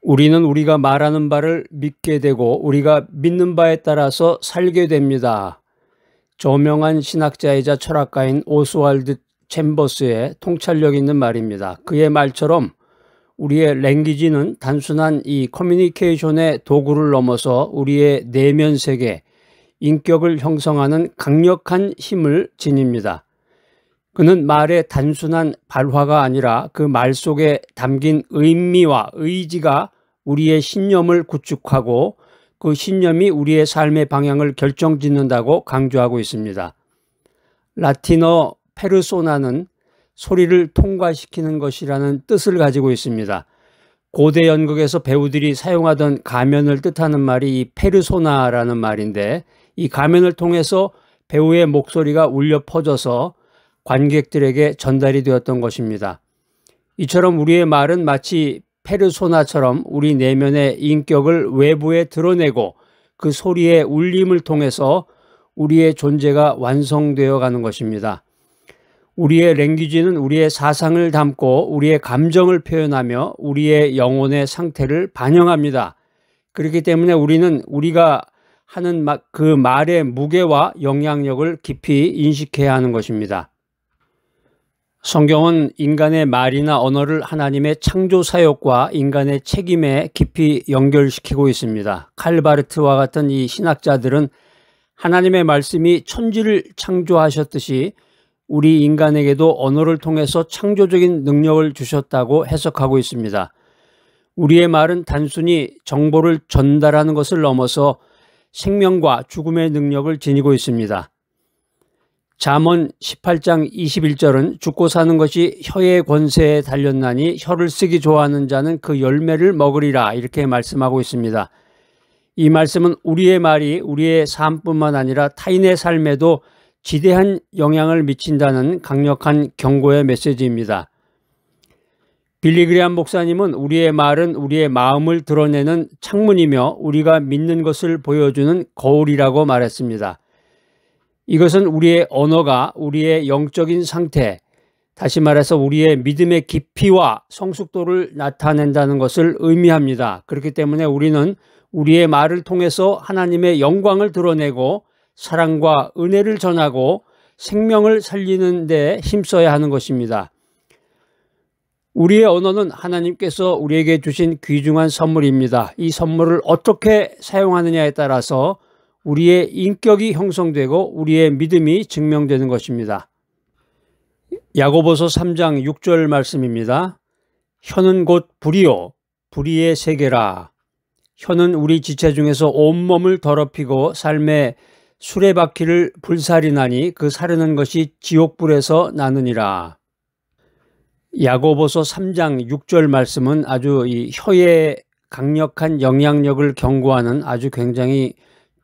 우리는 우리가 말하는 바를 믿게 되고 우리가 믿는 바에 따라서 살게 됩니다. 저명한 신학자이자 철학가인 오스왈드 챔버스의 통찰력 있는 말입니다. 그의 말처럼 우리의 랭귀지는 단순한 이 커뮤니케이션의 도구를 넘어서 우리의 내면 세계, 인격을 형성하는 강력한 힘을 지닙니다. 그는 말의 단순한 발화가 아니라 그 말 속에 담긴 의미와 의지가 우리의 신념을 구축하고 그 신념이 우리의 삶의 방향을 결정짓는다고 강조하고 있습니다. 라틴어 페르소나는 소리를 통과시키는 것이라는 뜻을 가지고 있습니다. 고대 연극에서 배우들이 사용하던 가면을 뜻하는 말이 이 페르소나라는 말인데, 이 가면을 통해서 배우의 목소리가 울려 퍼져서 관객들에게 전달이 되었던 것입니다. 이처럼 우리의 말은 마치 페르소나처럼 우리 내면의 인격을 외부에 드러내고 그 소리의 울림을 통해서 우리의 존재가 완성되어 가는 것입니다. 우리의 랭귀지는 우리의 사상을 담고 우리의 감정을 표현하며 우리의 영혼의 상태를 반영합니다. 그렇기 때문에 우리는 우리가 하는 그 말의 무게와 영향력을 깊이 인식해야 하는 것입니다. 성경은 인간의 말이나 언어를 하나님의 창조 사역과 인간의 책임에 깊이 연결시키고 있습니다. 칼바르트와 같은 이 신학자들은 하나님의 말씀이 천지를 창조하셨듯이 우리 인간에게도 언어를 통해서 창조적인 능력을 주셨다고 해석하고 있습니다. 우리의 말은 단순히 정보를 전달하는 것을 넘어서 생명과 죽음의 능력을 지니고 있습니다. 잠언 18장 21절은 죽고 사는 것이 혀의 권세에 달렸나니 혀를 쓰기 좋아하는 자는 그 열매를 먹으리라, 이렇게 말씀하고 있습니다. 이 말씀은 우리의 말이 우리의 삶뿐만 아니라 타인의 삶에도 지대한 영향을 미친다는 강력한 경고의 메시지입니다. 빌리 그레함 목사님은 우리의 말은 우리의 마음을 드러내는 창문이며 우리가 믿는 것을 보여주는 거울이라고 말했습니다. 이것은 우리의 언어가 우리의 영적인 상태, 다시 말해서 우리의 믿음의 깊이와 성숙도를 나타낸다는 것을 의미합니다. 그렇기 때문에 우리는 우리의 말을 통해서 하나님의 영광을 드러내고 사랑과 은혜를 전하고 생명을 살리는 데 힘써야 하는 것입니다. 우리의 언어는 하나님께서 우리에게 주신 귀중한 선물입니다. 이 선물을 어떻게 사용하느냐에 따라서 우리의 인격이 형성되고 우리의 믿음이 증명되는 것입니다. 야고보서 3장 6절 말씀입니다. 혀는 곧 불이요 불의의 세계라. 혀는 우리 지체 중에서 온몸을 더럽히고 삶의 수레바퀴를 불사르나니 그 사르는 것이 지옥불에서 나느니라. 야고보서 3장 6절 말씀은 아주 이 혀의 강력한 영향력을 경고하는 아주 굉장히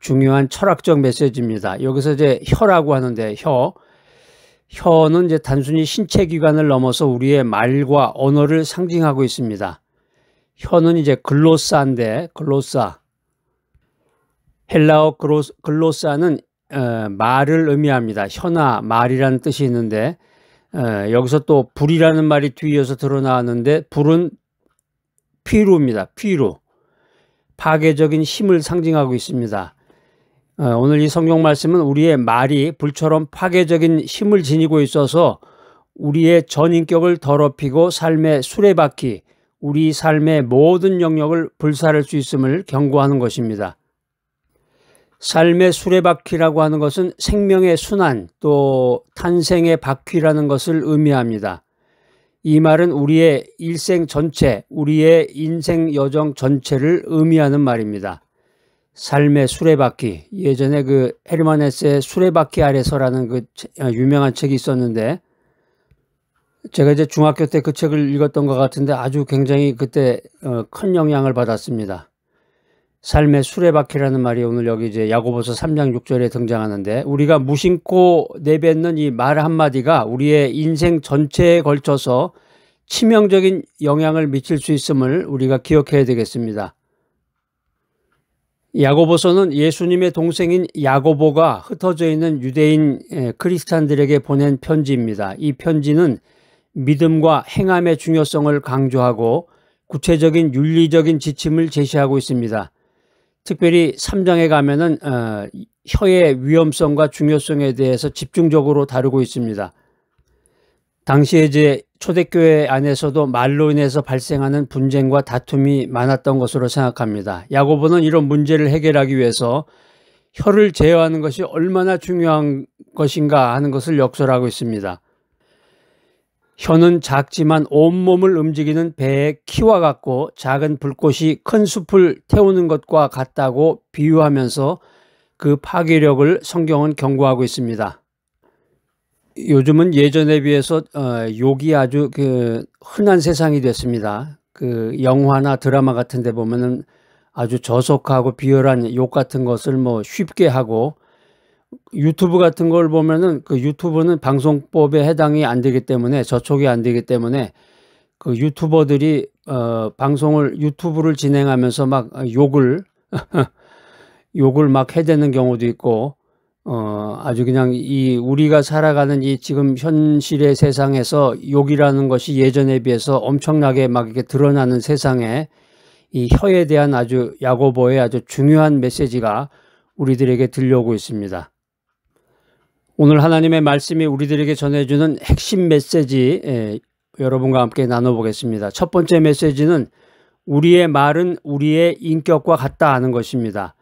중요한 철학적 메시지입니다. 여기서 이제 혀라고 하는데 혀는 이제 단순히 신체 기관을 넘어서 우리의 말과 언어를 상징하고 있습니다. 혀는 이제 글로사인데, 헬라어 글로사는 말을 의미합니다. 혀나 말이라는 뜻이 있는데, 여기서 또 불이라는 말이 뒤이어서 드러나왔는데, 불은 피루입니다. 피루. 파괴적인 힘을 상징하고 있습니다. 오늘 이 성경 말씀은 우리의 말이 불처럼 파괴적인 힘을 지니고 있어서 우리의 전인격을 더럽히고 삶의 수레바퀴, 우리 삶의 모든 영역을 불사를 수 있음을 경고하는 것입니다. 삶의 수레바퀴라고 하는 것은 생명의 순환, 또 탄생의 바퀴라는 것을 의미합니다. 이 말은 우리의 일생 전체, 우리의 인생 여정 전체를 의미하는 말입니다. 삶의 수레바퀴, 예전에 그 헤르만 헤세의 수레바퀴 아래서라는 그 유명한 책이 있었는데, 제가 이제 중학교 때 그 책을 읽었던 것 같은데 아주 굉장히 그때 큰 영향을 받았습니다. 삶의 수레바퀴라는 말이 오늘 여기 이제 야고보서 3장 6절에 등장하는데, 우리가 무심코 내뱉는 이 말 한마디가 우리의 인생 전체에 걸쳐서 치명적인 영향을 미칠 수 있음을 우리가 기억해야 되겠습니다. 야고보서는 예수님의 동생인 야고보가 흩어져 있는 유대인 크리스찬들에게 보낸 편지입니다. 이 편지는 믿음과 행함의 중요성을 강조하고 구체적인 윤리적인 지침을 제시하고 있습니다. 특별히 3장에 가면은 혀의 위험성과 중요성에 대해서 집중적으로 다루고 있습니다. 당시에 이제 초대교회 안에서도 말로 인해서 발생하는 분쟁과 다툼이 많았던 것으로 생각합니다. 야고보는 이런 문제를 해결하기 위해서 혀를 제어하는 것이 얼마나 중요한 것인가 하는 것을 역설하고 있습니다. 혀는 작지만 온몸을 움직이는 배의 키와 같고 작은 불꽃이 큰 숲을 태우는 것과 같다고 비유하면서 그 파괴력을 성경은 경고하고 있습니다. 요즘은 예전에 비해서 욕이 아주 흔한 세상이 됐습니다. 영화나 드라마 같은 데 보면은 아주 저속하고 비열한 욕 같은 것을 쉽게 하고, 유튜브 같은 걸 보면은 그 유튜브는 방송법에 해당이 안 되기 때문에, 저촉이 안 되기 때문에 그 유튜버들이 유튜브를 진행하면서 막 욕을 욕을 막 해대는 경우도 있고, 아주 그냥 우리가 살아가는 이 지금 현실의 세상에서 욕이라는 것이 예전에 비해서 엄청나게 막 이렇게 드러나는 세상에 이 혀에 대한 아주 야고보의 아주 중요한 메시지가 우리들에게 들려오고 있습니다. 오늘 하나님의 말씀이 우리들에게 전해주는 핵심 메시지 여러분과 함께 나눠보겠습니다. 첫 번째 메시지는 우리의 말은 우리의 인격과 같다 하는 것입니다.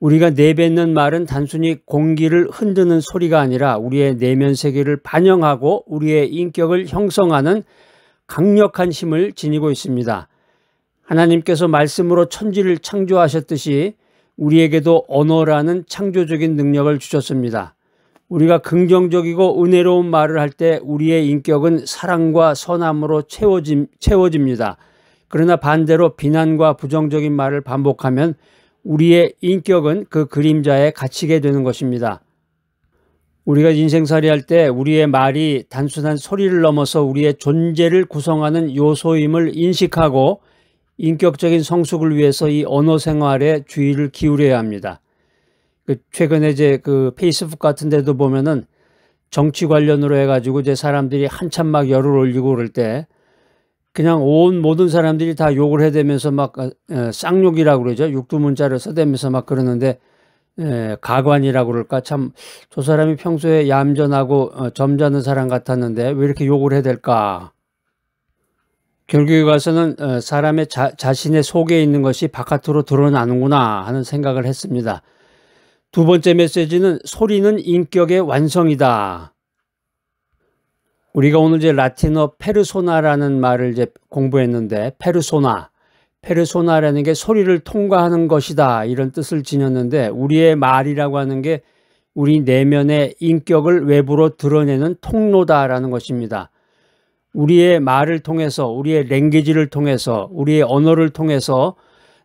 우리가 내뱉는 말은 단순히 공기를 흔드는 소리가 아니라 우리의 내면 세계를 반영하고 우리의 인격을 형성하는 강력한 힘을 지니고 있습니다. 하나님께서 말씀으로 천지를 창조하셨듯이 우리에게도 언어라는 창조적인 능력을 주셨습니다. 우리가 긍정적이고 은혜로운 말을 할 때 우리의 인격은 사랑과 선함으로 채워집니다. 그러나 반대로 비난과 부정적인 말을 반복하면 우리의 인격은 그 그림자에 갇히게 되는 것입니다. 우리가 인생살이 할 때 우리의 말이 단순한 소리를 넘어서 우리의 존재를 구성하는 요소임을 인식하고 인격적인 성숙을 위해서 이 언어 생활에 주의를 기울여야 합니다. 최근에 이제 페이스북 같은 데도 보면은 정치 관련으로 해가지고 이제 사람들이 한참 막 열을 올리고 그럴 때 그냥 모든 사람들이 다 욕을 해대면서 막 쌍욕이라고 그러죠. 육두문자를 써대면서 막 그러는데 가관이라고 그럴까. 참 저 사람이 평소에 얌전하고 점잖은 사람 같았는데 왜 이렇게 욕을 해야 될까. 결국에 가서는 사람의 자신의 속에 있는 것이 바깥으로 드러나는구나 하는 생각을 했습니다. 두 번째 메시지는 소리는 인격의 완성이다. 우리가 오늘 이제 라틴어 페르소나라는 말을 이제 공부했는데, 페르소나라는 게 소리를 통과하는 것이다 이런 뜻을 지녔는데, 우리의 말이라고 하는 게 우리 내면의 인격을 외부로 드러내는 통로다라는 것입니다. 우리의 말을 통해서, 우리의 랭귀지를 통해서, 우리의 언어를 통해서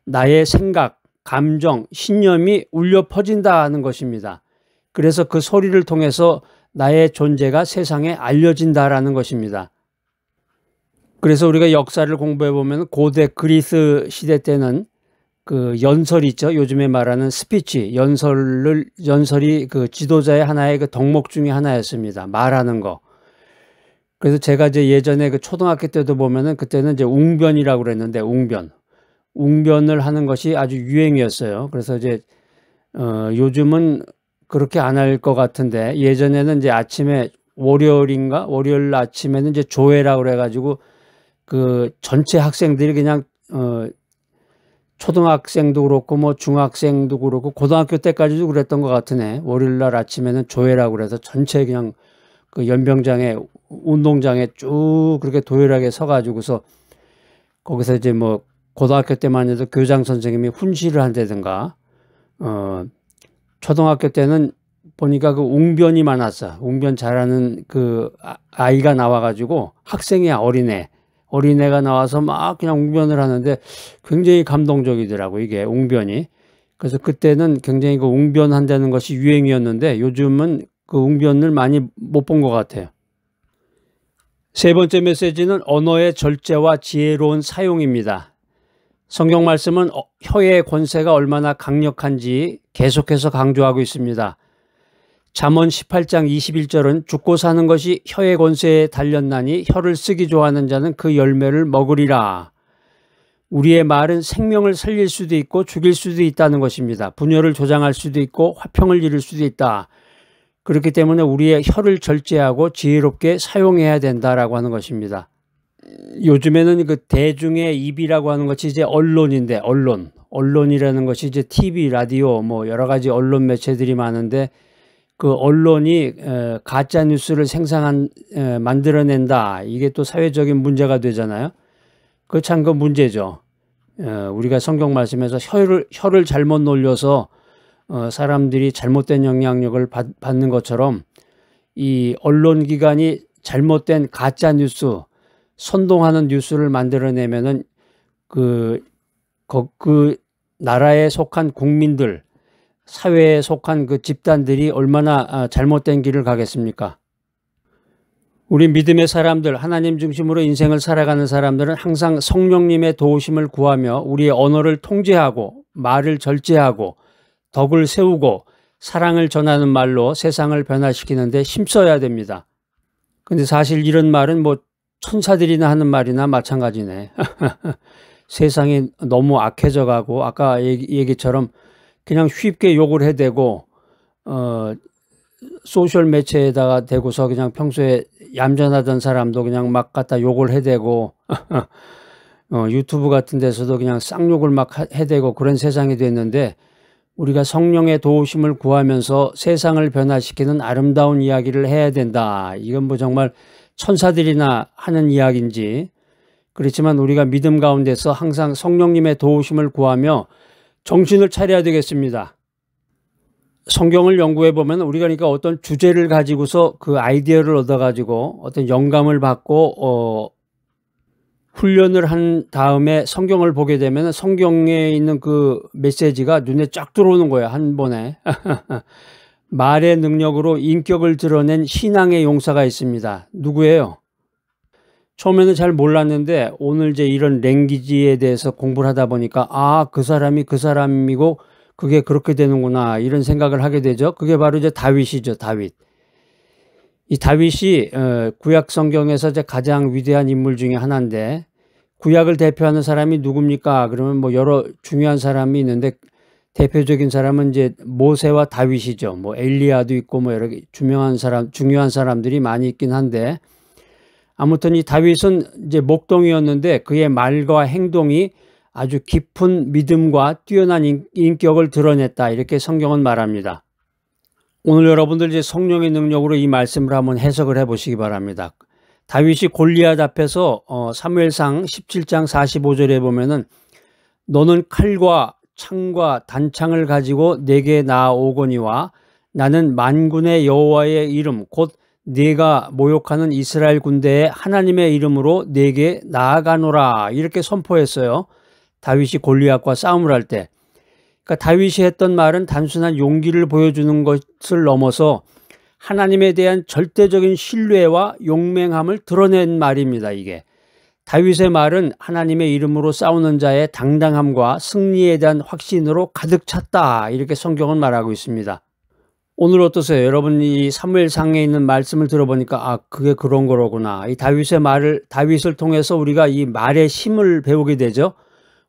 나의 생각, 감정, 신념이 울려 퍼진다는 것입니다. 그래서 그 소리를 통해서 나의 존재가 세상에 알려진다라는 것입니다. 그래서 우리가 역사를 공부해 보면 고대 그리스 시대 때는 그 연설이 있죠. 요즘에 말하는 스피치, 연설이 그 지도자의 하나의 그 덕목 중에 하나였습니다. 말하는 거. 그래서 제가 이제 예전에 그 초등학교 때도 보면은 그때는 이제 웅변이라고 그랬는데, 웅변을 하는 것이 아주 유행이었어요. 그래서 이제 요즘은 그렇게 안 할 것 같은데, 예전에는 이제 아침에 월요일 아침에는 이제 조회라고 그래가지고 그 전체 학생들이 그냥 초등학생도 그렇고 중학생도 그렇고 고등학교 때까지도 그랬던 것 같으네. 월요일날 아침에는 조회라고 그래서 전체 그냥 그 연병장에, 운동장에 쭉 그렇게 도열하게 서가지고서 거기서 이제 고등학교 때만 해도 교장 선생님이 훈시를 한다든가, 초등학교 때는 보니까 그 웅변이 많았어. 웅변 잘하는 그 아이가 나와가지고, 학생이야, 어린애가 나와서 막 그냥 웅변을 하는데 굉장히 감동적이더라고, 이게 웅변이. 그래서 그때는 굉장히 그 웅변한다는 것이 유행이었는데 요즘은 그 웅변을 많이 못 본 것 같아요. 세 번째 메시지는 언어의 절제와 지혜로운 사용입니다. 성경 말씀은 혀의 권세가 얼마나 강력한지 계속해서 강조하고 있습니다. 잠언 18장 21절은 죽고 사는 것이 혀의 권세에 달렸나니 혀를 쓰기 좋아하는 자는 그 열매를 먹으리라. 우리의 말은 생명을 살릴 수도 있고 죽일 수도 있다는 것입니다. 분열을 조장할 수도 있고 화평을 이룰 수도 있다. 그렇기 때문에 우리의 혀를 절제하고 지혜롭게 사용해야 된다라고 하는 것입니다. 요즘에는 그 대중의 입이라고 하는 것이 이제 언론인데, 언론이라는 것이 이제 TV, 라디오, 뭐 여러 가지 언론 매체들이 많은데, 그 언론이 가짜 뉴스를 만들어낸다. 이게 또 사회적인 문제가 되잖아요. 그 참 그 문제죠. 우리가 성경 말씀에서 혀를 잘못 놀려서 사람들이 잘못된 영향력을 받는 것처럼 이 언론기관이 잘못된 가짜 뉴스, 선동하는 뉴스를 만들어내면은 그 나라에 속한 국민들, 사회에 속한 그 집단들이 얼마나 잘못된 길을 가겠습니까? 우리 믿음의 사람들, 하나님 중심으로 인생을 살아가는 사람들은 항상 성령님의 도우심을 구하며 우리의 언어를 통제하고 말을 절제하고 덕을 세우고 사랑을 전하는 말로 세상을 변화시키는데 힘써야 됩니다. 근데 사실 이런 말은 뭐 천사들이나 하는 말이나 마찬가지네. 세상이 너무 악해져 가고 아까 얘기처럼 그냥 쉽게 욕을 해대고 소셜 매체에다가 대고서 그냥 평소에 얌전하던 사람도 그냥 막 갖다 욕을 해대고 유튜브 같은 데서도 그냥 쌍욕을 막 해대고 그런 세상이 됐는데 우리가 성령의 도우심을 구하면서 세상을 변화시키는 아름다운 이야기를 해야 된다. 이건 뭐 정말 천사들이나 하는 이야기인지 그렇지만 우리가 믿음 가운데서 항상 성령님의 도우심을 구하며 정신을 차려야 되겠습니다. 성경을 연구해 보면 우리가 그러니까 어떤 주제를 가지고서 그 아이디어를 얻어 가지고 어떤 영감을 받고 훈련을 한 다음에 성경을 보게 되면 성경에 있는 그 메시지가 눈에 쫙 들어오는 거예요. 한 번에. 말의 능력으로 인격을 드러낸 신앙의 용사가 있습니다. 누구예요? 처음에는 잘 몰랐는데 오늘 이제 이런 랭귀지에 대해서 공부를 하다 보니까 그 사람이 그 사람이고 그게 그렇게 되는구나 이런 생각을 하게 되죠. 그게 바로 이제 다윗이죠. 다윗. 이 다윗이 구약 성경에서 이제 가장 위대한 인물 중에 하나인데 구약을 대표하는 사람이 누굽니까? 그러면 뭐 여러 중요한 사람이 있는데 대표적인 사람은 이제 모세와 다윗이죠. 뭐 엘리야도 있고 뭐 여러 중요한 사람들이 많이 있긴 한데 아무튼 이 다윗은 이제 목동이었는데 그의 말과 행동이 아주 깊은 믿음과 뛰어난 인격을 드러냈다. 이렇게 성경은 말합니다. 오늘 여러분들 이제 성령의 능력으로 이 말씀을 한번 해석을 해 보시기 바랍니다. 다윗이 골리앗 앞에서 사무엘상 17장 45절에 보면은 너는 칼과 창과 단창을 가지고 내게 나아오거니와 나는 만군의 여호와의 이름 곧 네가 모욕하는 이스라엘 군대의 하나님의 이름으로 네게 나아가노라 이렇게 선포했어요. 다윗이 골리앗과 싸움을 할 때. 그러니까 다윗이 했던 말은 단순한 용기를 보여주는 것을 넘어서 하나님에 대한 절대적인 신뢰와 용맹함을 드러낸 말입니다. 이게. 다윗의 말은 하나님의 이름으로 싸우는 자의 당당함과 승리에 대한 확신으로 가득 찼다. 이렇게 성경은 말하고 있습니다. 오늘 어떠세요? 여러분 이 사무엘상에 있는 말씀을 들어보니까 그게 그런 거로구나. 이 다윗을 통해서 우리가 이 말의 힘을 배우게 되죠.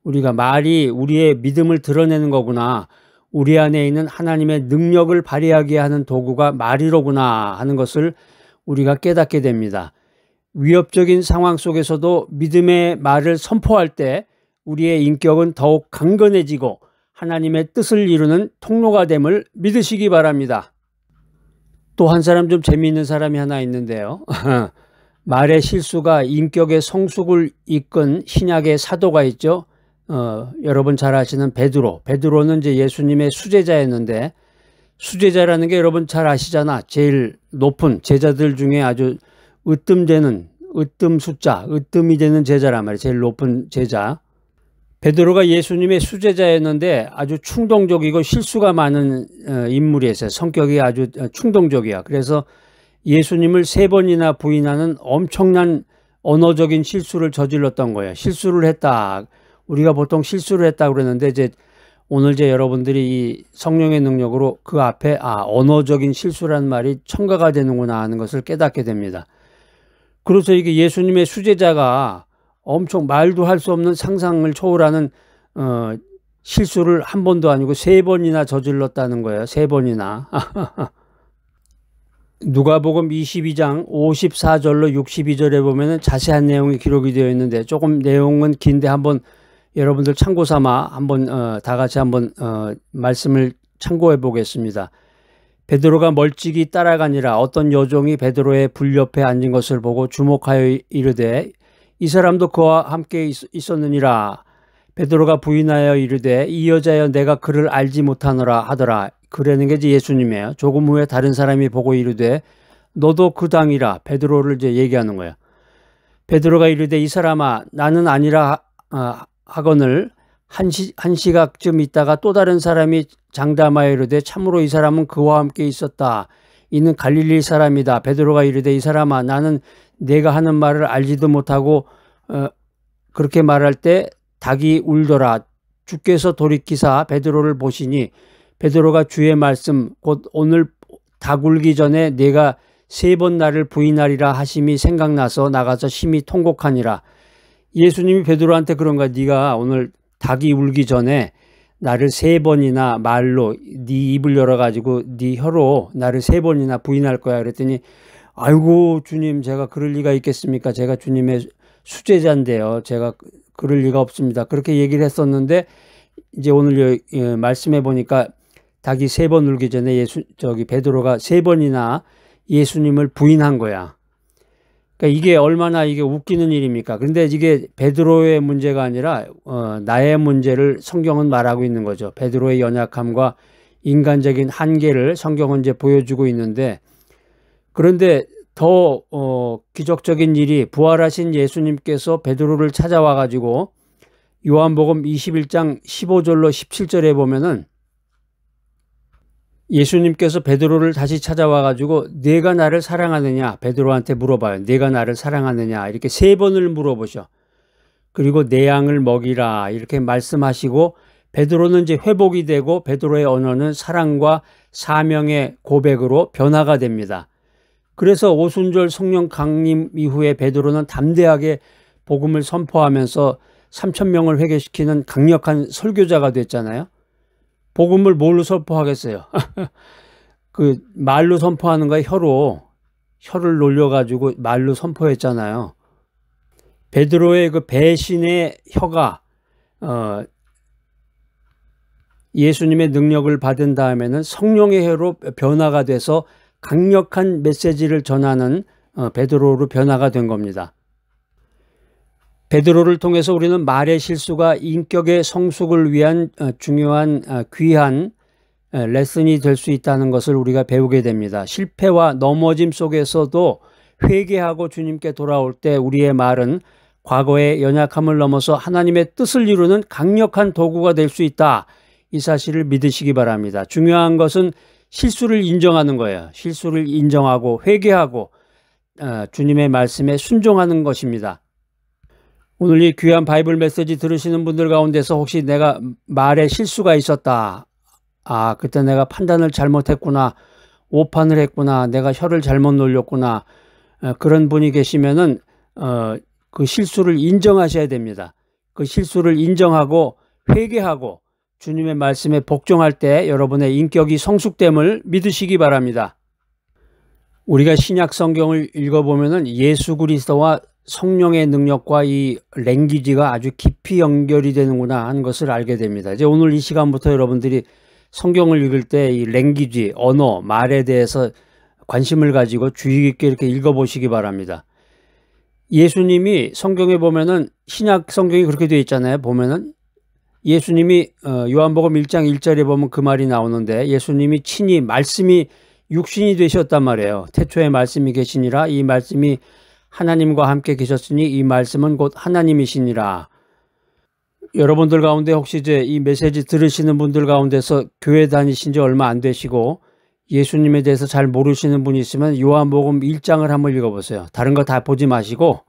우리가 말이 우리의 믿음을 드러내는 거구나. 우리 안에 있는 하나님의 능력을 발휘하게 하는 도구가 말이로구나 하는 것을 우리가 깨닫게 됩니다. 위협적인 상황 속에서도 믿음의 말을 선포할 때 우리의 인격은 더욱 강건해지고 하나님의 뜻을 이루는 통로가 됨을 믿으시기 바랍니다. 또 한 사람 좀 재미있는 사람이 하나 있는데요. 말의 실수가 인격의 성숙을 이끈 신약의 사도가 있죠. 여러분 잘 아시는 베드로는 이제 예수님의 수제자였는데 수제자라는 게 여러분 잘 아시잖아. 제일 높은 제자들 중에 아주 으뜸이 되는 제자란 말이에요. 제일 높은 제자. 베드로가 예수님의 수제자였는데 아주 충동적이고 실수가 많은 인물이었어요. 성격이 아주 충동적이야. 그래서 예수님을 3번이나 부인하는 엄청난 언어적인 실수를 저질렀던 거예요. 실수를 했다. 우리가 보통 실수를 했다고 그러는데 이제 오늘 여러분들이 이 성령의 능력으로 그 앞에 언어적인 실수라는 말이 첨가가 되는구나 하는 것을 깨닫게 됩니다. 그래서 이게 예수님의 수제자가 엄청 말도 할 수 없는 상상을 초월하는 실수를 한 번도 아니고 3번이나 저질렀다는 거예요. 3번이나. 누가복음 22장 54절로 62절에 보면은 자세한 내용이 기록이 되어 있는데 조금 내용은 긴데 한번 여러분들 참고 삼아 한번 다 같이 한번 말씀을 참고해 보겠습니다. 베드로가 멀찍이 따라가니라 어떤 여종이 베드로의 불 옆에 앉은 것을 보고 주목하여 이르되 이 사람도 그와 함께 있었느니라. 베드로가 부인하여 이르되 이 여자여 내가 그를 알지 못하노라 하더라. 그러는 게 이제 예수님이에요. 조금 후에 다른 사람이 보고 이르되 너도 그 당이라. 베드로를 이제 얘기하는 거예요. 베드로가 이르되 이 사람아 나는 아니라 하거늘 한 시각쯤 있다가 또 다른 사람이 장담하여 이르되 참으로 이 사람은 그와 함께 있었다. 이는 갈릴리 사람이다. 베드로가 이르되 이 사람아 나는 내가 하는 말을 알지도 못하고 그렇게 말할 때 닭이 울더라. 주께서 돌이키사 베드로를 보시니 베드로가 주의 말씀 곧 오늘 닭 울기 전에 내가 3번 나를 부인하리라 하심이 생각나서 나가서 심히 통곡하니라. 예수님이 베드로한테 그런 거야. 네가 오늘 닭이 울기 전에 나를 3번이나 말로 네 입을 열어가지고 네 혀로 나를 3번이나 부인할 거야. 그랬더니 아이고 주님 제가 그럴 리가 있겠습니까? 제가 주님의 수제자인데요. 제가 그럴 리가 없습니다. 그렇게 얘기를 했었는데 이제 오늘 말씀해 보니까 닭이 3번 울기 전에 베드로가 3번이나 예수님을 부인한 거야. 그러니까 이게 얼마나 이게 웃기는 일입니까? 그런데 이게 베드로의 문제가 아니라 나의 문제를 성경은 말하고 있는 거죠. 베드로의 연약함과 인간적인 한계를 성경은 이제 보여주고 있는데 그런데 더 기적적인 일이 부활하신 예수님께서 베드로를 찾아와 가지고 요한복음 21장 15절로 17절에 보면은 예수님께서 베드로를 다시 찾아와 가지고 네가 나를 사랑하느냐 베드로한테 물어봐요. 네가 나를 사랑하느냐 이렇게 3번을 물어보셔. 그리고 내 양을 먹이라 이렇게 말씀하시고 베드로는 이제 회복이 되고 베드로의 언어는 사랑과 사명의 고백으로 변화가 됩니다. 그래서 오순절 성령 강림 이후에 베드로는 담대하게 복음을 선포하면서 3,000명을 회개시키는 강력한 설교자가 됐잖아요. 복음을 뭘로 선포하겠어요? 그 말로 선포하는 거에 혀를 놀려가지고 말로 선포했잖아요. 베드로의 그 배신의 혀가 예수님의 능력을 받은 다음에는 성령의 혀로 변화가 돼서 강력한 메시지를 전하는 베드로로 변화가 된 겁니다. 베드로를 통해서 우리는 말의 실수가 인격의 성숙을 위한 중요한 귀한 레슨이 될 수 있다는 것을 우리가 배우게 됩니다. 실패와 넘어짐 속에서도 회개하고 주님께 돌아올 때 우리의 말은 과거의 연약함을 넘어서 하나님의 뜻을 이루는 강력한 도구가 될 수 있다. 이 사실을 믿으시기 바랍니다. 중요한 것은 실수를 인정하는 거예요. 실수를 인정하고 회개하고 주님의 말씀에 순종하는 것입니다. 오늘 이 귀한 바이블 메시지 들으시는 분들 가운데서 혹시 내가 말에 실수가 있었다. 그때 내가 판단을 잘못했구나. 오판을 했구나. 내가 혀를 잘못 놀렸구나. 그런 분이 계시면은 그 실수를 인정하셔야 됩니다. 그 실수를 인정하고 회개하고 주님의 말씀에 복종할 때 여러분의 인격이 성숙됨을 믿으시기 바랍니다. 우리가 신약 성경을 읽어보면은 예수 그리스도와 성령의 능력과 이 랭귀지가 아주 깊이 연결이 되는구나 하는 것을 알게 됩니다. 이제 오늘 이 시간부터 여러분들이 성경을 읽을 때 이 랭귀지, 언어, 말에 대해서 관심을 가지고 주의 깊게 이렇게 읽어보시기 바랍니다. 예수님이 성경에 보면은 신약 성경이 그렇게 되어 있잖아요. 보면은 예수님이 요한복음 1장 1절에 보면 그 말이 나오는데 예수님이 친히 말씀이 육신이 되셨단 말이에요. 태초에 말씀이 계시니라 이 말씀이 하나님과 함께 계셨으니 이 말씀은 곧 하나님이시니라. 여러분들 가운데 혹시 이제 이 메시지 들으시는 분들 가운데서 교회 다니신 지 얼마 안 되시고 예수님에 대해서 잘 모르시는 분이 있으면 요한복음 1장을 한번 읽어보세요. 다른 거 다 보지 마시고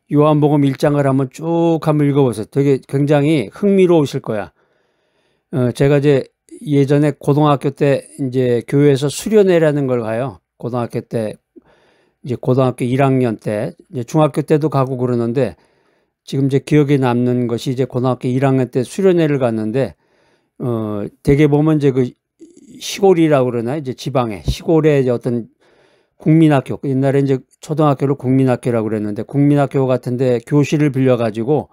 요한복음 1장을 한번 쭉 한번 읽어보세요. 되게 굉장히 흥미로우실 거야. 제가 이제 예전에 고등학교 때 이제 교회에서 수련회라는 걸 가요. 고등학교 때 이제 고등학교 1학년 때 이제 중학교 때도 가고 그러는데 지금 제 기억에 남는 것이 이제 고등학교 1학년 때 수련회를 갔는데 대개 보면 이제 그 시골이라고 그러나 이제 지방에 시골에 이제 어떤 국민학교, 옛날에 이제 초등학교를 국민학교라고 그랬는데 국민학교 같은데 교실을 빌려가지고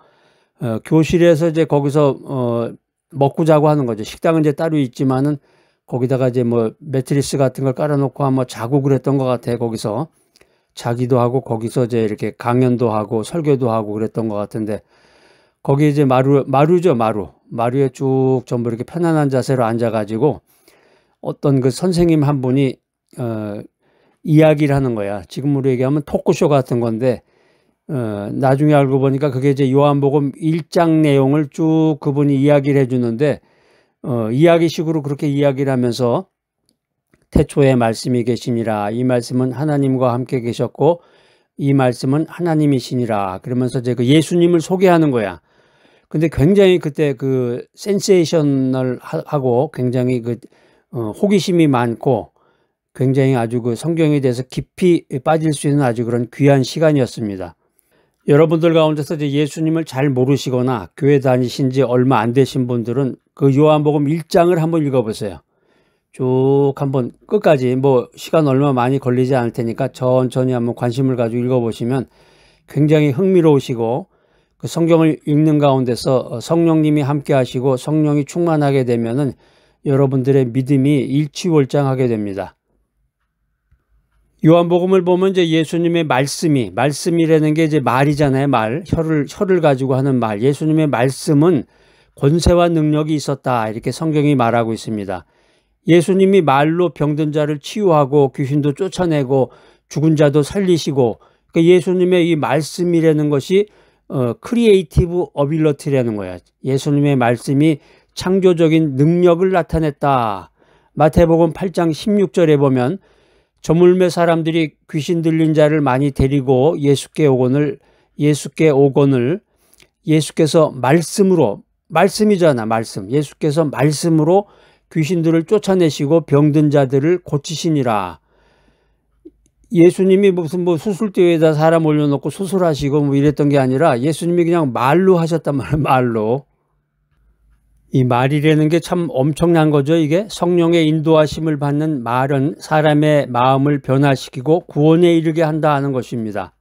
교실에서 이제 거기서 먹고 자고 하는 거죠. 식당은 이제 따로 있지만은 거기다가 이제 뭐 매트리스 같은 걸 깔아놓고 한번 자고 그랬던 것 같아요. 거기서 자기도 하고 거기서 이제 이렇게 강연도 하고 설교도 하고 그랬던 것 같은데 거기 이제 마루죠. 마루에 쭉 전부 이렇게 편안한 자세로 앉아가지고 어떤 그 선생님 한 분이 이야기를 하는 거야. 지금으로 얘기하면 토크쇼 같은 건데 나중에 알고 보니까 그게 이제 요한복음 1장 내용을 쭉 그분이 이야기를 해주는데 이야기식으로 그렇게 이야기를 하면서 태초에 말씀이 계시니라. 이 말씀은 하나님과 함께 계셨고 이 말씀은 하나님이시니라. 그러면서 이제 그 예수님을 소개하는 거야. 근데 굉장히 그때 그 센세이셔널 하고 굉장히 그 호기심이 많고 굉장히 아주 그 성경에 대해서 깊이 빠질 수 있는 아주 그런 귀한 시간이었습니다. 여러분들 가운데서 이제 예수님을 잘 모르시거나 교회 다니신 지 얼마 안 되신 분들은 그 요한복음 1장을 한번 읽어보세요. 쭉 한번 끝까지 뭐 시간 얼마 많이 걸리지 않을 테니까 천천히 한번 관심을 가지고 읽어보시면 굉장히 흥미로우시고 그 성경을 읽는 가운데서 성령님이 함께 하시고 성령이 충만하게 되면은 여러분들의 믿음이 일취월장하게 됩니다. 요한복음을 보면 이제 예수님의 말씀이라는 게 이제 말이잖아요. 혀를 가지고 하는 말. 예수님의 말씀은 권세와 능력이 있었다. 이렇게 성경이 말하고 있습니다. 예수님이 말로 병든 자를 치유하고 귀신도 쫓아내고 죽은 자도 살리시고 그러니까 예수님의 이 말씀이라는 것이 크리에이티브 어빌러티라는 거야. 예수님의 말씀이 창조적인 능력을 나타냈다. 마태복음 8장 16절에 보면 저물매 사람들이 귀신 들린 자를 많이 데리고 예수께 오거늘 예수께서 말씀이잖아. 말씀. 예수께서 말씀으로 귀신들을 쫓아내시고 병든 자들을 고치시니라. 예수님이 무슨 뭐 수술대에다 사람 올려놓고 수술하시고 뭐 이랬던 게 아니라 예수님이 그냥 말로 하셨단 말이에요. 말로. 이 말이라는 게 참 엄청난 거죠. 이게 성령의 인도하심을 받는 말은 사람의 마음을 변화시키고 구원에 이르게 한다 하는 것입니다.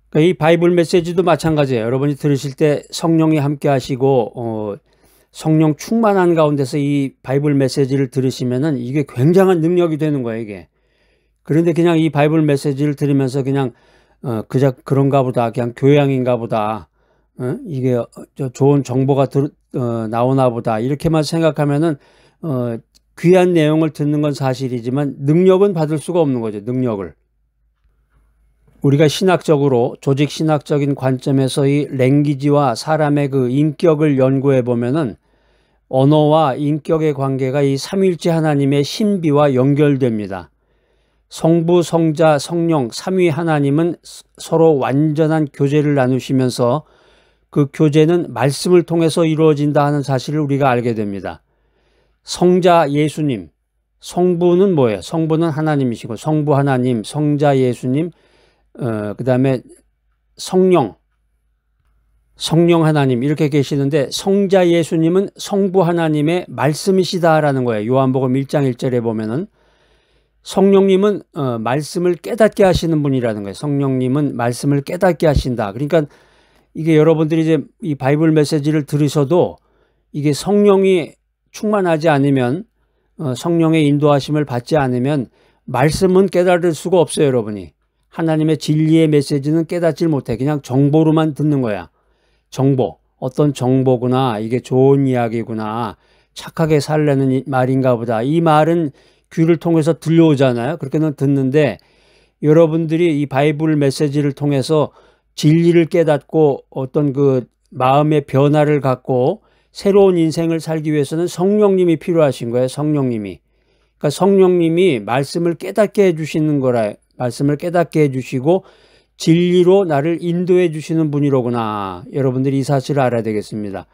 그러니까 이 바이블 메시지도 마찬가지예요. 여러분이 들으실 때 성령이 함께 하시고 성령 충만한 가운데서 이 바이블 메시지를 들으시면은 이게 굉장한 능력이 되는 거예요, 이게. 그런데 그냥 이 바이블 메시지를 들으면서 그냥 그런가 보다, 그냥 교양인가 보다, 이게 좋은 정보가 나오나 보다 이렇게만 생각하면은 귀한 내용을 듣는 건 사실이지만 능력은 받을 수가 없는 거죠. 능력을. 우리가 신학적으로 조직 신학적인 관점에서 이 랭귀지와 사람의 그 인격을 연구해 보면은 언어와 인격의 관계가 이 삼위일체 하나님의 신비와 연결됩니다. 성부, 성자, 성령, 삼위 하나님은 서로 완전한 교제를 나누시면서 그 교제는 말씀을 통해서 이루어진다 하는 사실을 우리가 알게 됩니다. 성자 예수님, 성부는 뭐예요? 성부는 하나님이시고 성부 하나님, 성자 예수님, 그 다음에 성령 하나님 이렇게 계시는데 성자 예수님은 성부 하나님의 말씀이시다라는 거예요. 요한복음 1장 1절에 보면은 성령님은 말씀을 깨닫게 하시는 분이라는 거예요. 성령님은 말씀을 깨닫게 하신다. 그러니까 이게 여러분들이 이제 이 바이블 메시지를 들으셔도 이게 성령이 충만하지 않으면 성령의 인도하심을 받지 않으면 말씀은 깨달을 수가 없어요. 여러분이. 하나님의 진리의 메시지는 깨닫질 못해. 그냥 정보로만 듣는 거야. 정보. 어떤 정보구나. 이게 좋은 이야기구나. 착하게 살려는 말인가 보다. 이 말은 귀를 통해서 들려오잖아요. 그렇게는 듣는데 여러분들이 이 바이블 메시지를 통해서 진리를 깨닫고 어떤 그 마음의 변화를 갖고 새로운 인생을 살기 위해서는 성령님이 필요하신 거예요. 성령님이. 그러니까 성령님이 말씀을 깨닫게 해주시는 거라. 말씀을 깨닫게 해주시고 진리로 나를 인도해 주시는 분이로구나. 여러분들이 이 사실을 알아야 되겠습니다.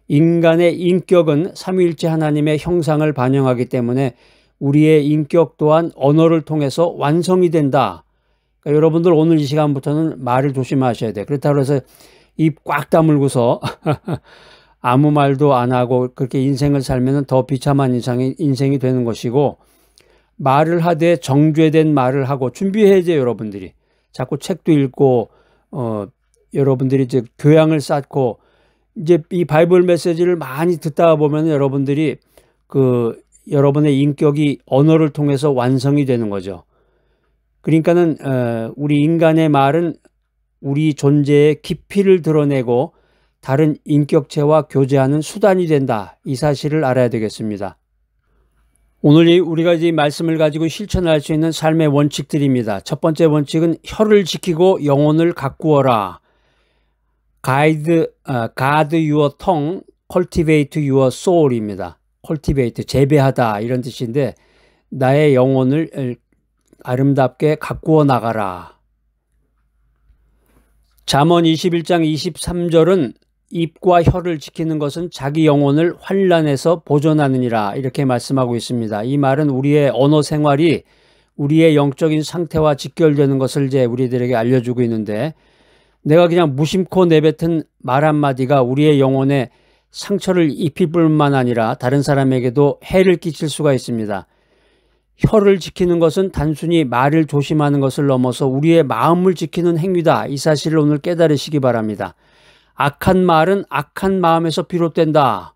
인간의 인격은 삼위일체 하나님의 형상을 반영하기 때문에 우리의 인격 또한 언어를 통해서 완성이 된다. 그러니까 여러분들 오늘 이 시간부터는 말을 조심하셔야 돼요. 그렇다고 해서 입 꽉 다물고서 아무 말도 안 하고 그렇게 인생을 살면 더 비참한 인생이 되는 것이고, 말을 하되 정죄된 말을 하고 준비해야죠. 여러분들이 자꾸 책도 읽고 여러분들이 이제 교양을 쌓고 이제 이 바이블 메시지를 많이 듣다 보면 여러분들이 여러분의 인격이 언어를 통해서 완성이 되는 거죠. 그러니까는 우리 인간의 말은 우리 존재의 깊이를 드러내고 다른 인격체와 교제하는 수단이 된다. 이 사실을 알아야 되겠습니다. 오늘 우리가 이 말씀을 가지고 실천할 수 있는 삶의 원칙들입니다. 첫 번째 원칙은 혀를 지키고 영혼을 가꾸어라. Guard your tongue, cultivate your soul입니다. cultivate, 재배하다 이런 뜻인데, 나의 영혼을 아름답게 가꾸어 나가라. 잠언 21장 23절은 입과 혀를 지키는 것은 자기 영혼을 환난에서 보존하느니라 이렇게 말씀하고 있습니다. 이 말은 우리의 언어 생활이 우리의 영적인 상태와 직결되는 것을 이제 우리들에게 알려주고 있는데, 내가 그냥 무심코 내뱉은 말 한마디가 우리의 영혼에 상처를 입힐 뿐만 아니라 다른 사람에게도 해를 끼칠 수가 있습니다. 혀를 지키는 것은 단순히 말을 조심하는 것을 넘어서 우리의 마음을 지키는 행위다. 이 사실을 오늘 깨달으시기 바랍니다. 악한 말은 악한 마음에서 비롯된다.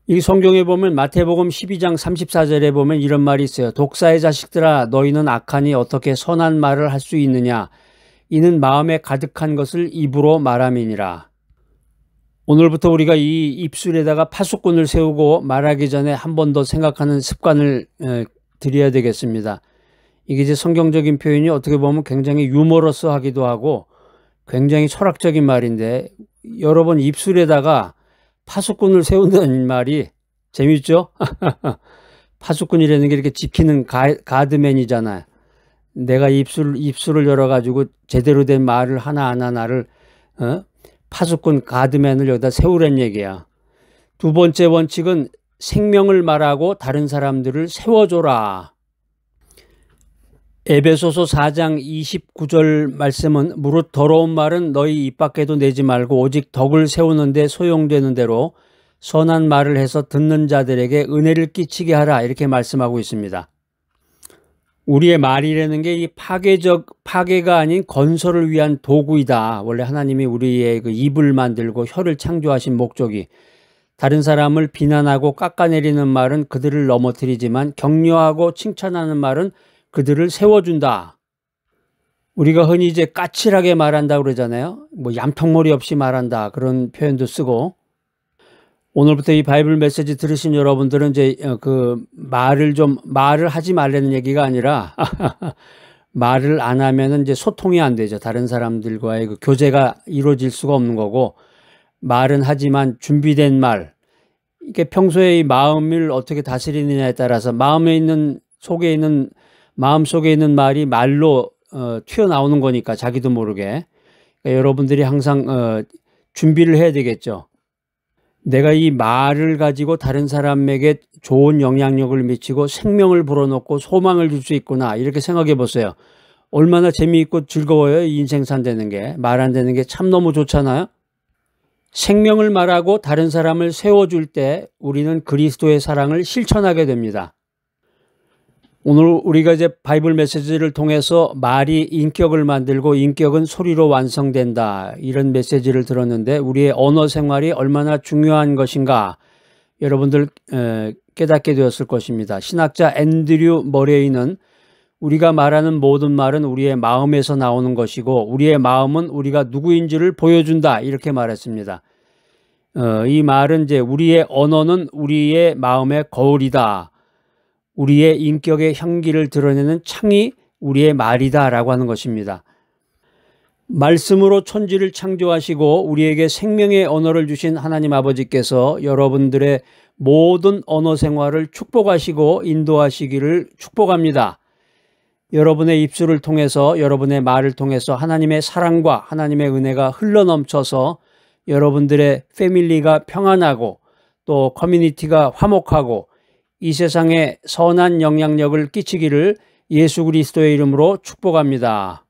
이 성경에 보면 마태복음 12장 34절에 보면 이런 말이 있어요. 독사의 자식들아, 너희는 악하니 어떻게 선한 말을 할 수 있느냐. 이는 마음에 가득한 것을 입으로 말함이니라. 오늘부터 우리가 이 입술에다가 파수꾼을 세우고 말하기 전에 한 번 더 생각하는 습관을 들여야 되겠습니다. 이게 이제 성경적인 표현이 어떻게 보면 굉장히 유머러스하기도 하고 굉장히 철학적인 말인데, 여러분 입술에다가 파수꾼을 세운다는 말이 재밌죠? 파수꾼이라는 게 이렇게 지키는 가드맨이잖아요. 내가 입술을 열어가지고 제대로 된 말을 하나하나를 파수꾼 가드맨을 여기다 세우란 얘기야. 두 번째 원칙은 생명을 말하고 다른 사람들을 세워줘라. 에베소서 4장 29절 말씀은 무릇 더러운 말은 너희 입 밖에도 내지 말고 오직 덕을 세우는 데 소용되는 대로 선한 말을 해서 듣는 자들에게 은혜를 끼치게 하라 이렇게 말씀하고 있습니다. 우리의 말이라는 게 이 파괴가 아닌 건설을 위한 도구이다. 원래 하나님이 우리의 입을 만들고 혀를 창조하신 목적이, 다른 사람을 비난하고 깎아내리는 말은 그들을 넘어뜨리지만 격려하고 칭찬하는 말은 그들을 세워준다. 우리가 흔히 이제 까칠하게 말한다 그러잖아요. 뭐 얌통머리 없이 말한다 그런 표현도 쓰고, 오늘부터 이 바이블 메시지 들으신 여러분들은 이제 말을 하지 말라는 얘기가 아니라 말을 안 하면은 이제 소통이 안 되죠. 다른 사람들과의 교제가 이루어질 수가 없는 거고, 말은 하지만 준비된 말, 이게 평소에 이 마음을 어떻게 다스리느냐에 따라서 마음 속에 있는 말이 말로 튀어나오는 거니까 자기도 모르게. 그러니까 여러분들이 항상 준비를 해야 되겠죠. 내가 이 말을 가지고 다른 사람에게 좋은 영향력을 미치고 생명을 불어넣고 소망을 줄 수 있구나 이렇게 생각해 보세요. 얼마나 재미있고 즐거워요. 이 인생 산다는 게. 말 안 되는 게 참 너무 좋잖아요. 생명을 말하고 다른 사람을 세워줄 때 우리는 그리스도의 사랑을 실천하게 됩니다. 오늘 우리가 이제 바이블 메시지를 통해서 말이 인격을 만들고 인격은 소리로 완성된다 이런 메시지를 들었는데, 우리의 언어 생활이 얼마나 중요한 것인가 여러분들 깨닫게 되었을 것입니다. 신학자 앤드류 머레이는 우리가 말하는 모든 말은 우리의 마음에서 나오는 것이고 우리의 마음은 우리가 누구인지를 보여준다 이렇게 말했습니다. 이 말은 이제 우리의 언어는 우리의 마음의 거울이다. 우리의 인격의 향기를 드러내는 창이 우리의 말이다 라고 하는 것입니다. 말씀으로 천지를 창조하시고 우리에게 생명의 언어를 주신 하나님 아버지께서 여러분들의 모든 언어 생활을 축복하시고 인도하시기를 축복합니다. 여러분의 입술을 통해서, 여러분의 말을 통해서 하나님의 사랑과 하나님의 은혜가 흘러넘쳐서 여러분들의 패밀리가 평안하고 또 커뮤니티가 화목하고 이 세상에 선한 영향력을 끼치기를 예수 그리스도의 이름으로 축복합니다.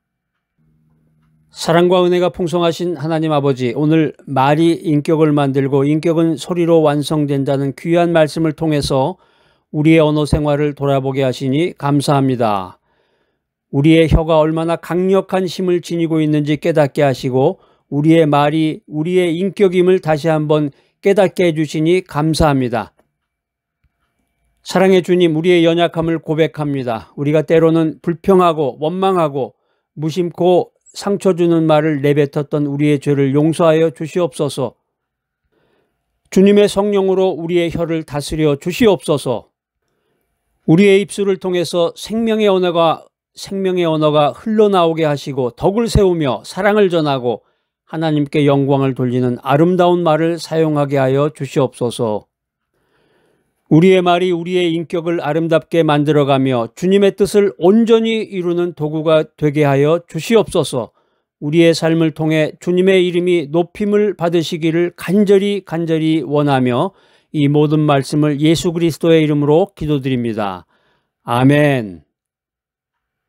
사랑과 은혜가 풍성하신 하나님 아버지, 오늘 말이 인격을 만들고 인격은 소리로 완성된다는 귀한 말씀을 통해서 우리의 언어 생활을 돌아보게 하시니 감사합니다. 우리의 혀가 얼마나 강력한 힘을 지니고 있는지 깨닫게 하시고 우리의 말이 우리의 인격임을 다시 한번 깨닫게 해주시니 감사합니다. 사랑의 주님, 우리의 연약함을 고백합니다. 우리가 때로는 불평하고 원망하고 무심코 상처 주는 말을 내뱉었던 우리의 죄를 용서하여 주시옵소서. 주님의 성령으로 우리의 혀를 다스려 주시옵소서. 우리의 입술을 통해서 생명의 언어가 흘러나오게 하시고 덕을 세우며 사랑을 전하고 하나님께 영광을 돌리는 아름다운 말을 사용하게 하여 주시옵소서. 우리의 말이 우리의 인격을 아름답게 만들어가며 주님의 뜻을 온전히 이루는 도구가 되게 하여 주시옵소서. 우리의 삶을 통해 주님의 이름이 높임을 받으시기를 간절히 원하며 이 모든 말씀을 예수 그리스도의 이름으로 기도드립니다. 아멘.